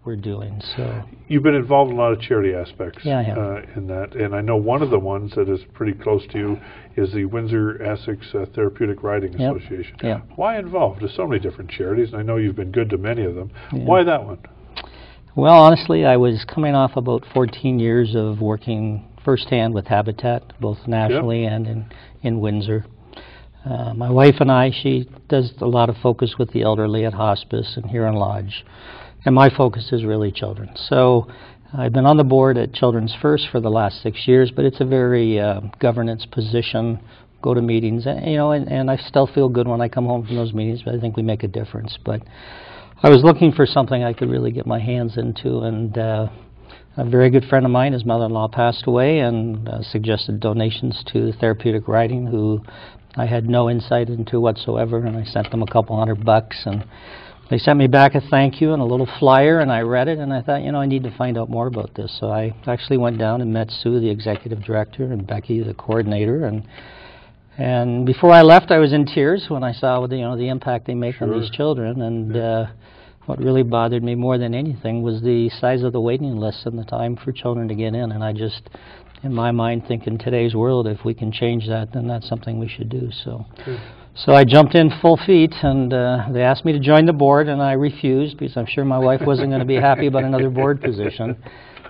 we're doing. So you've been involved in a lot of charity aspects. Yeah, I have. In that, and I know one of the ones that is pretty close to you is the Windsor-Essex Therapeutic Riding Association. Yeah. Why involved? There's so many different charities, and I know you've been good to many of them. Yeah. Why that one? Well, honestly, I was coming off about 14 years of working firsthand with Habitat, both nationally and in Windsor. My wife and I, she does a lot of focus with the elderly at hospice and here in Lodge. And my focus is really children. So I've been on the board at Children's First for the last 6 years, but it's a very governance position, go to meetings, and I still feel good when I come home from those meetings, but I think we make a difference. But I was looking for something I could really get my hands into, and a very good friend of mine, his mother-in-law passed away, and suggested donations to Therapeutic Riding, who I had no insight into whatsoever, and I sent them a couple $100, and they sent me back a thank you and a little flyer, and I read it, and I thought, I need to find out more about this. So I actually went down and met Sue, the executive director, and Becky, the coordinator, and before I left, I was in tears when I saw the impact they make on these children, and what really bothered me more than anything was the size of the waiting list and the time for children to get in, and I just, in my mind, think in today's world, if we can change that, then that's something we should do. So I jumped in full feet, and they asked me to join the board, and I refused because I'm sure my wife wasn't going to be happy about another board position.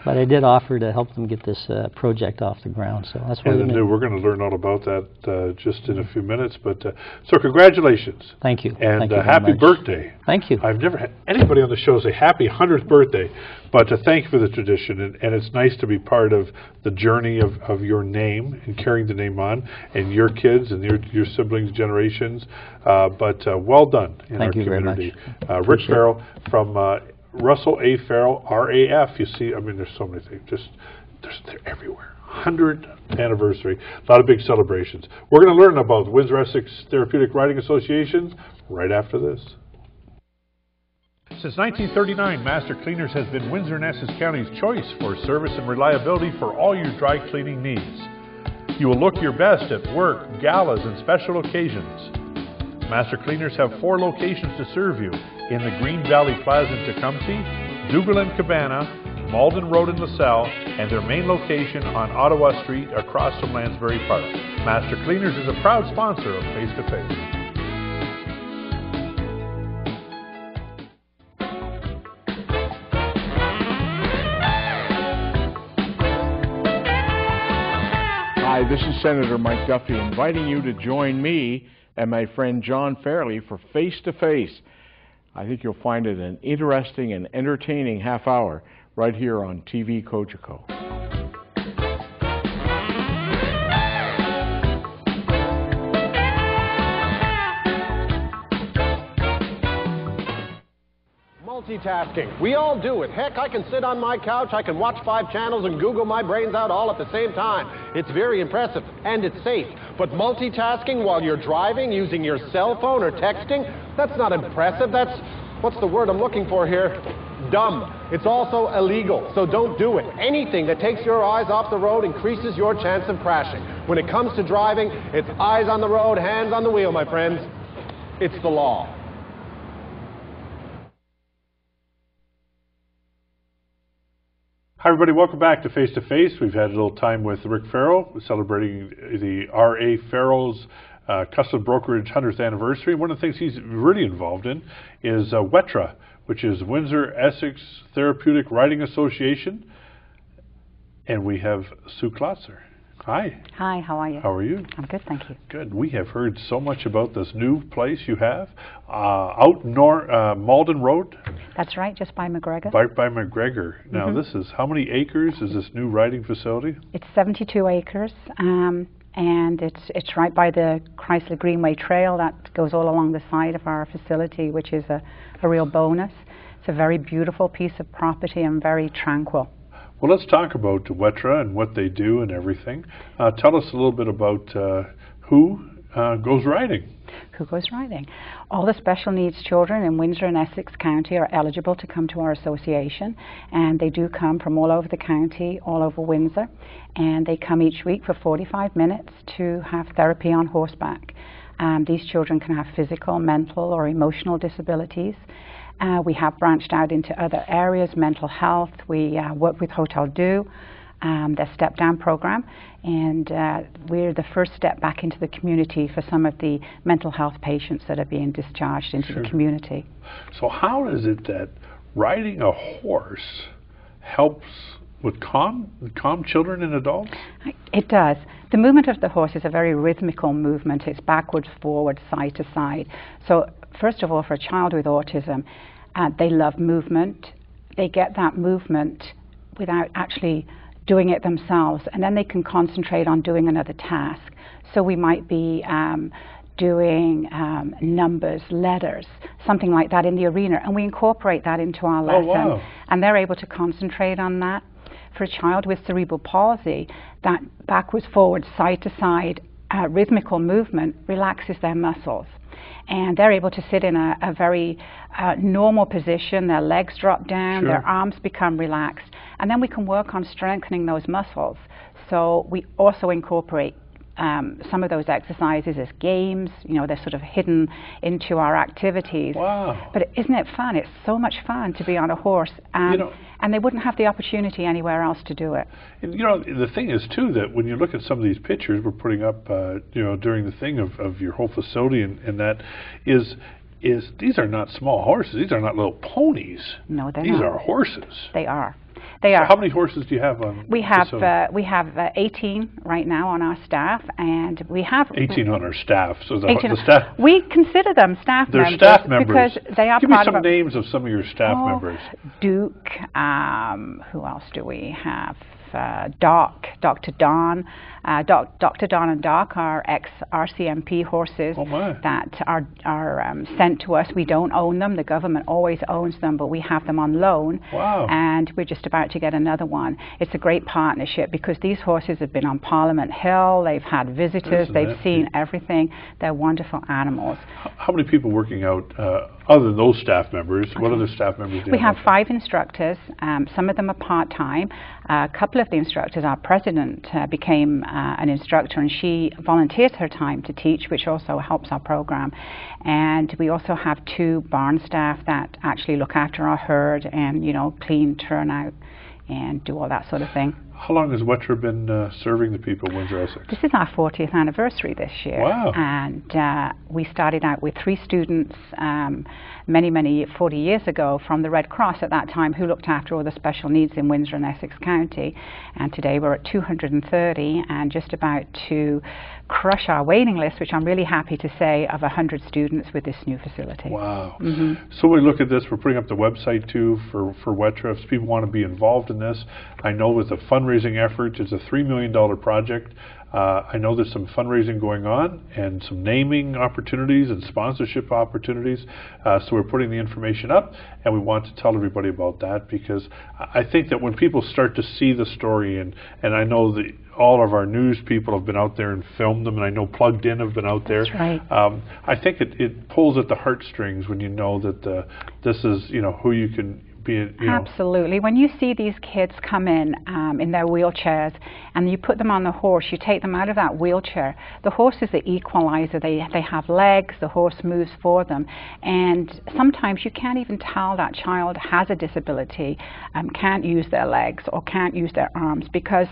But I did offer to help them get this project off the ground, so that's what we're going to learn all about that just in a few minutes. But so congratulations. Thank you. And Thank you happy birthday. Thank you. I've never had anybody on the show say happy 100th birthday, but thank you for the tradition. And it's nice to be part of the journey of your name and carrying the name on, and your kids and your siblings' generations. But well done in our community. Rick Farrow from Russell A. Farrow, RAF. You see, I mean, there's so many things. They're everywhere. 100th anniversary. A lot of big celebrations. We're going to learn about Windsor-Essex Therapeutic Riding Associations right after this. Since 1939, Master Cleaners has been Windsor and Essex County's choice for service and reliability for all your dry cleaning needs. You will look your best at work, galas, and special occasions. Master Cleaners have 4 locations to serve you in the Green Valley Plaza in Tecumseh, Dougal and Cabana, Malden Road in LaSalle, and their main location on Ottawa Street across from Lansbury Park. Master Cleaners is a proud sponsor of Face to Face. Hi, this is Senator Mike Duffy inviting you to join me and my friend John Fairley for Face to Face. I think you'll find it an interesting and entertaining half hour right here on TV Cogeco. Multitasking. We all do it. Heck, I can sit on my couch, I can watch 5 channels and Google my brains out all at the same time. It's very impressive, and it's safe. But multitasking while you're driving, using your cell phone or texting, that's not impressive. That's, what's the word I'm looking for here? Dumb. It's also illegal, so don't do it. Anything that takes your eyes off the road increases your chance of crashing. When it comes to driving, it's eyes on the road, hands on the wheel, my friends. It's the law. Hi everybody, welcome back to Face to Face. We've had a little time with Rick Farrow celebrating the R.A. Farrow's Custom Brokerage 100th anniversary. One of the things he's really involved in is WETRA, which is Windsor-Essex Therapeutic Riding Association. And we have Sue Klotzer. Hi. Hi, how are you? How are you? I'm good, thank you. Good. We have heard so much about this new place you have out Malden Road. That's right, just by McGregor. By McGregor. Now, this is, how many acres is this new riding facility? It's 72 acres, and it's right by the Chrysler Greenway Trail that goes all along the side of our facility, which is a real bonus. It's a very beautiful piece of property and very tranquil. Well, let's talk about WETRA and what they do and everything. Tell us a little bit about who goes riding. Who goes riding? All the special needs children in Windsor and Essex County are eligible to come to our association, and they do come from all over the county, all over Windsor, and they come each week for 45 minutes to have therapy on horseback. These children can have physical, mental, or emotional disabilities. We have branched out into other areas, mental health. We work with Hotel Du, their step-down program, and we're the first step back into the community for some of the mental health patients that are being discharged into the community. So how is it that riding a horse helps with calm children and adults? It does. The movement of the horse is a very rhythmical movement. It's backwards, forward, side to side. So first of all, for a child with autism, they love movement. They get that movement without actually doing it themselves, and then they can concentrate on doing another task. So we might be doing numbers, letters, something like that in the arena, and we incorporate that into our lesson. Oh, wow. And they're able to concentrate on that. For a child with cerebral palsy, that backwards, forward, side to side rhythmical movement relaxes their muscles. And they're able to sit in a very normal position. Their legs drop down, their arms become relaxed, and then we can work on strengthening those muscles. So we also incorporate some of those exercises as games. You know, they're sort of hidden into our activities. Wow. But isn't it fun? It's so much fun to be on a horse. And they wouldn't have the opportunity anywhere else to do it. And, you know, the thing is, too, that when you look at some of these pictures we're putting up, you know, during the thing of your whole facility, and that is these are not small horses. These are not little ponies. No, they're these not. These are horses. They are. They are. So how many horses do you have on? We have 18 right now on our staff, and we have 18 on our staff. So the staff. We consider them staff They're members. Staff members because they are Give me part some of names of some of your staff members. Duke. Who else do we have? Dr. Don. Dr. Don and Doc are ex-RCMP horses that are sent to us. We don't own them. The government always owns them, but we have them on loan. Wow. And we're just about to get another one. It's a great partnership because these horses have been on Parliament Hill. They've had visitors. They've seen everything. They're wonderful animals. How many people working out, other than those staff members, what other staff members do you have? We have 5 instructors. Some of them are part-time. A couple of the instructors, our president became an instructor, and she volunteers her time to teach, which also helps our program. And we also have 2 barn staff that actually look after our herd and, you know, clean, turn out, and do all that sort of thing. How long has Wetra been serving the people of Windsor, Essex? This is our 40th anniversary this year. Wow. And we started out with 3 students 40 years ago from the Red Cross at that time, who looked after all the special needs in Windsor and Essex County. And today we're at 230 and just about to crush our waiting list, which I'm really happy to say, of 100 students with this new facility. Wow. So when we look at this, we're putting up the website too for Wetra. If people want to be involved in this, I know with the fundraising effort, it's a $3 million project. I know there's some fundraising going on and some naming opportunities and sponsorship opportunities. So we're putting the information up, and we want to tell everybody about that, because I think that when people start to see the story, and I know that all of our news people have been out there and filmed them, and I know Plugged In have been out there. That's right. I think it pulls at the heartstrings when you know that this is, you know, who you can be. You know. Absolutely. When you see these kids come in their wheelchairs, and you put them on the horse, you take them out of that wheelchair. The horse is the equalizer. They have legs. The horse moves for them, and sometimes you can't even tell that child has a disability, can't use their legs or can't use their arms, because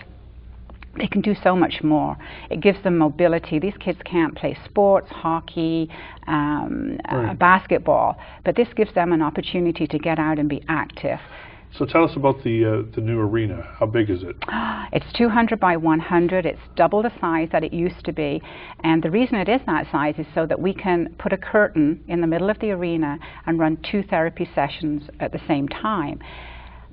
they can do so much more. It gives them mobility. These kids can't play sports, hockey, basketball, but this gives them an opportunity to get out and be active. So tell us about the new arena. How big is it? It's 200 by 100. It's double the size that it used to be. And the reason it is that size is so that we can put a curtain in the middle of the arena and run 2 therapy sessions at the same time.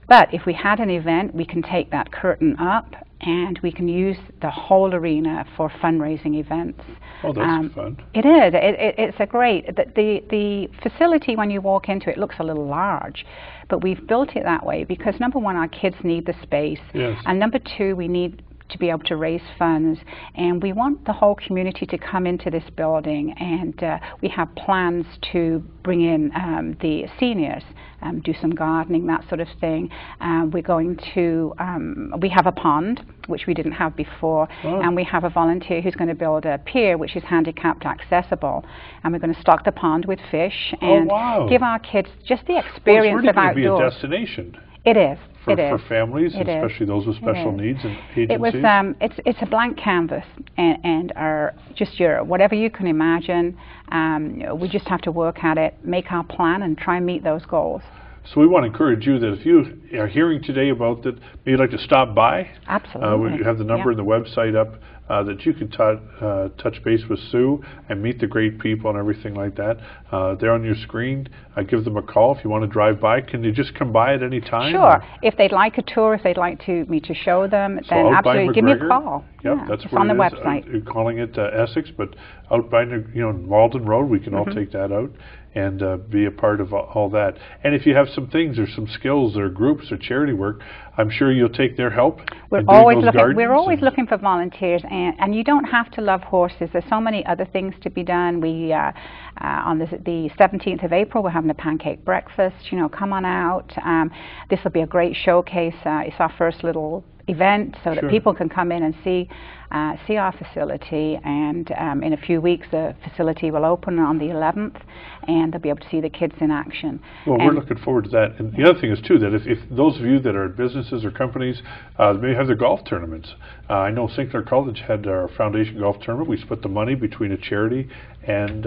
But if we had an event, we can take that curtain up and we can use the whole arena for fundraising events. Oh, that's fun. It is. It's a great... The facility, when you walk into it, looks a little large. But we've built it that way because, number one, our kids need the space. Yes. And number two, we need to be able to raise funds, and we want the whole community to come into this building, and we have plans to bring in the seniors, do some gardening, that sort of thing. We're going to, we have a pond, which we didn't have before, and we have a volunteer who's going to build a pier which is handicapped accessible, and we're going to stock the pond with fish and give our kids just the experience of outdoors. It's really going to be a destination. It is. For families, especially those with special needs and agencies. It was, it's a blank canvas, and just your whatever you can imagine. We just have to work at it, make our plan, and try and meet those goals. So we want to encourage you that if you are hearing today about that, maybe you'd like to stop by. Absolutely. We have the number and the website up that you can touch base with Sue and meet the great people and everything like that. They're on your screen. Give them a call if you want to drive by. Can they just come by at any time? Sure. If they'd like a tour, if they'd like me to show them, then absolutely give me a call. Yep, that's it's what on the it is. website. You're calling it Essex, but out by Malden Road, we can all take that out and be a part of all that. And if you have some things or some skills or groups or charity work, I'm sure you'll take their help. We're always looking for volunteers, and you don't have to love horses. There's so many other things to be done. We on the 17th of April, we're having a pancake breakfast. Come on out. This will be a great showcase. It's our first little event, so that people can come in and see our facility, and in a few weeks the facility will open on the 11th, and they'll be able to see the kids in action. Well, we're looking forward to that. And the other thing is too that if those of you that are businesses or companies may have their golf tournaments. I know St. Clair College had our foundation golf tournament. We split the money between a charity and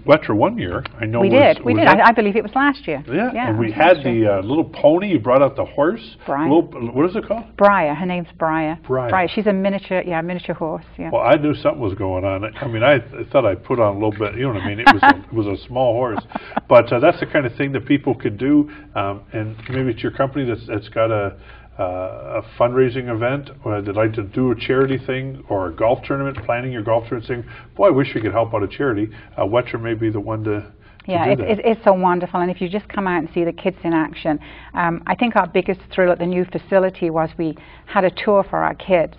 Wetra one year. I know we did. I believe it was last year. Yeah, and we had the little pony. You brought out the horse. Briar. What is it called? Briar. Her name's Briar. Briar. She's a miniature horse. Yeah. Well, I knew something was going on. I mean, I thought I put on a little bit. You know what I mean? It was a small horse, but that's the kind of thing that people could do. And maybe it's your company that's got a fundraising event, or they'd like to do a charity thing or a golf tournament, planning your golf tournament, saying, boy, I wish we could help out a charity. Wetra may be the one to it's so wonderful, and if you just come out and see the kids in action, I think our biggest thrill at the new facility was we had a tour for our kids,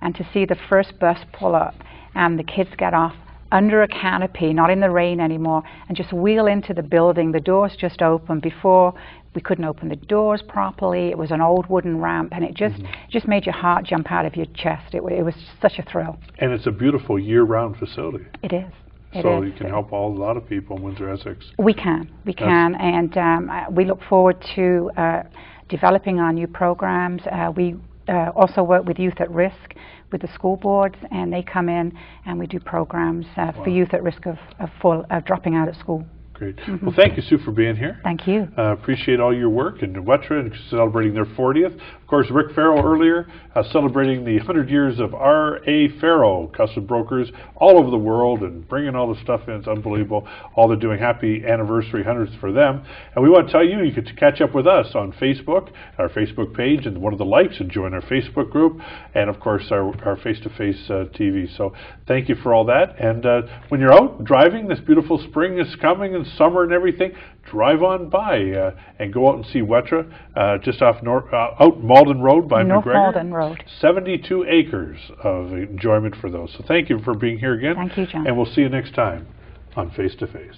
and to see the first bus pull up and the kids get off under a canopy, not in the rain anymore, and just wheel into the building. The doors just opened. Before, we couldn't open the doors properly. It was an old wooden ramp, and it just made your heart jump out of your chest. It was such a thrill. And it's a beautiful year-round facility. It is. So you can help a lot of people in Windsor, Essex. We can, and we look forward to developing our new programs. We also work with Youth at Risk, with the school boards, and they come in and we do programs for youth at risk of dropping out of school. Great. Well, thank you, Sue, for being here. Thank you. Appreciate all your work, and Wetra and celebrating their 40th. Of course, Rick Farrow earlier celebrating the 100 years of R.A. Farrow, custom brokers all over the world, and bringing all the stuff in. It's unbelievable. All they're doing. Happy anniversary 100th for them. And we want to tell you, you can catch up with us on Facebook, our Facebook page, and one of the likes, and join our Facebook group, and of course our face-to-face TV. So thank you for all that. And when you're out driving, this beautiful spring is coming, and summer and everything, drive on by and go out and see Wetra just off out Malden Road by North McGregor. Malden Road. 72 acres of enjoyment for those. So thank you for being here again. Thank you, John. And we'll see you next time on Face to Face.